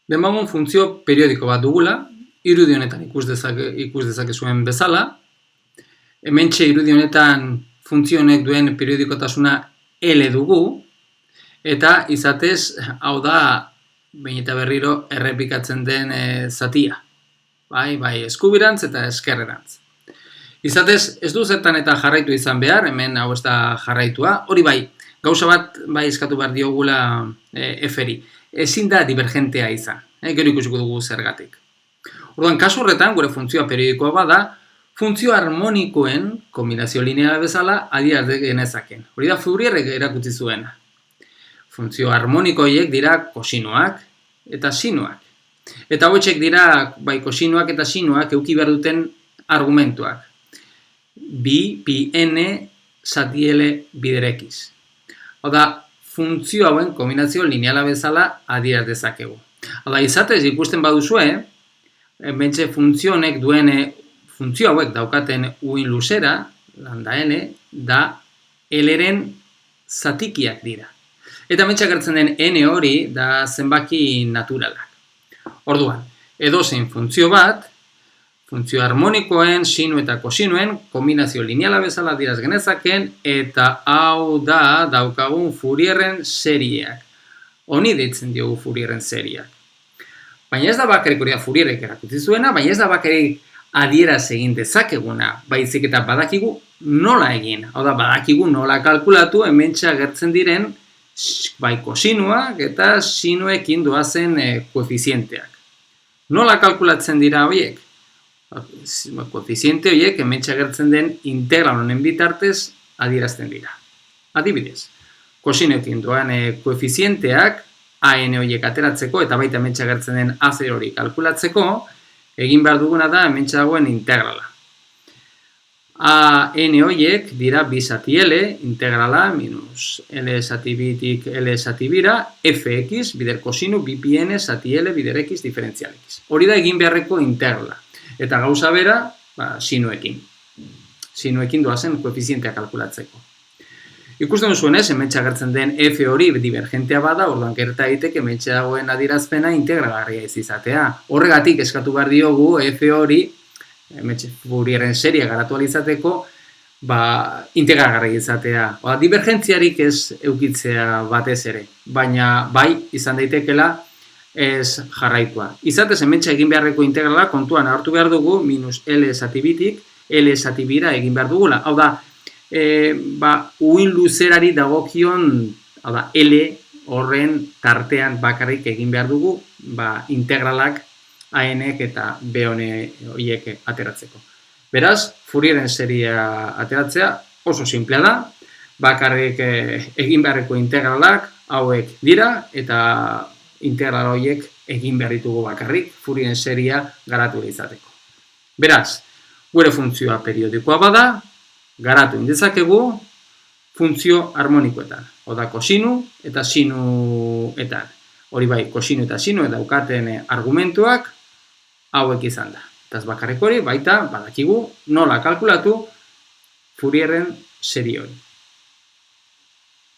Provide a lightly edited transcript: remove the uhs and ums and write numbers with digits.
Demagun funtzio periodiko bat dugula, irudi honetan ikus dezakezuen bezala. Hementxe irudi honetan funtzio honek duen periodikotasuna L dugu, eta izatez, hau da, behin eta berriro errepikatzen den zatia. Bai, eskubirantz eta eskerrerantz. Izatez, ez du zertan eta jarraitu izan behar, hemen hau ez da jarraitua. Hori bai, gauza bat bai eskatu behar diogula F-eri. Ezin da divergentea izan, gero ikusiko dugu zergatik. Orduan, kasu horretan, gure funtzioa periodikoa bada, funtzio harmonikoen kombinazio lineala bezala adieraz genezaken. Hori da Fourierrek erakutsi zuena. Funtzio harmoniko horiek dira kosinoak eta sinoak. Eta hauek dira bai kosinoak eta sinoak eduki behar duten argumentuak. Bi, pi, n, zati L bider X. Hau da, funtzio hauen kombinazio lineala bezala adieraz dezakegu. Hau da, izatez ikusten baduzue, bentse funtzio honek duen funtzio hauek daukaten uin luzera, lambda n, da L-ren zatikiak dira. Eta bentsa gertzen den n hori da zenbaki naturalak. Orduan, edozein funtzio bat, funtzio harmonikoen, sinu eta kosinoen, kombinazio lineala bezala adieraz genezaken, eta hau da daukagun Fourierren serieak. Honi deitzen diogu Fourierren serieak. Baina ez da bakarrik hori Fourierrek erakutsi zuena, baina ez da bakarrik adieraz egin dezakeguna, baizik eta badakigu nola egin. Hau da, badakigu nola kalkulatu hementxe agertzen diren bai kosinuak eta sinuekin doazen koefizienteak. Nola kalkulatzen dira horiek? Koefiziente horiek hementxe agertzen den integral honen bitartez adierazten dira. Adibidez, kosinekin doan koefizienteak AN horiek ateratzeko eta baita hementxe agertzen den A0 hori kalkulatzeko, egin behar duguna da hementxe dagoen integrala. AN horiek dira bi zati L, integrala, minus L zati bitik L zati bira, fx bider kosinu, bi pi n zati L bider x diferentzial x. Hori da egin beharreko integrala. Eta gauza bera, sinuekin. Sinuekin doazen koefizientea kalkulatzeko. Ikusten duzuenez, hementxe agertzen den F hori divergentea bada, orduan gerta daiteke hementxe dagoen adierazpena integragarria ez izatea. Horregatik eskatu behar diogu F hori, hementxe Fourierren serie garatu ahal izateko, integragarria izatea. Divergentziarik ez eukitzea batez ere, baina bai izan daitekela ez jarraitua. Izatez, hementxe egin beharreko integrala kontuan hartu behar dugu, minus L zati bitik, L zati bira egin behar dugula. Hau da, uin luzerari dagokion, hau da, L horren tartean bakarrik egin behar dugu, integralak AN-ek eta B-one horiek ateratzeko. Beraz, Fourierren seria ateratzea oso simplea da, bakarrik egin beharreko integralak hauek dira, eta integral horiek egin behar ditugu bakarrik Fourierren seria garatu izateko. Beraz, gure funtzioa periodikoa bada, garatu indezakegu funtzio harmonikoetan. Oda kosinu eta sinuetan. Hori bai, kosinu eta sinu daukaten argumentuak hauek izan da. Eta ez bakarrik hori, baita badakigu nola kalkulatu Fourierren serie hori.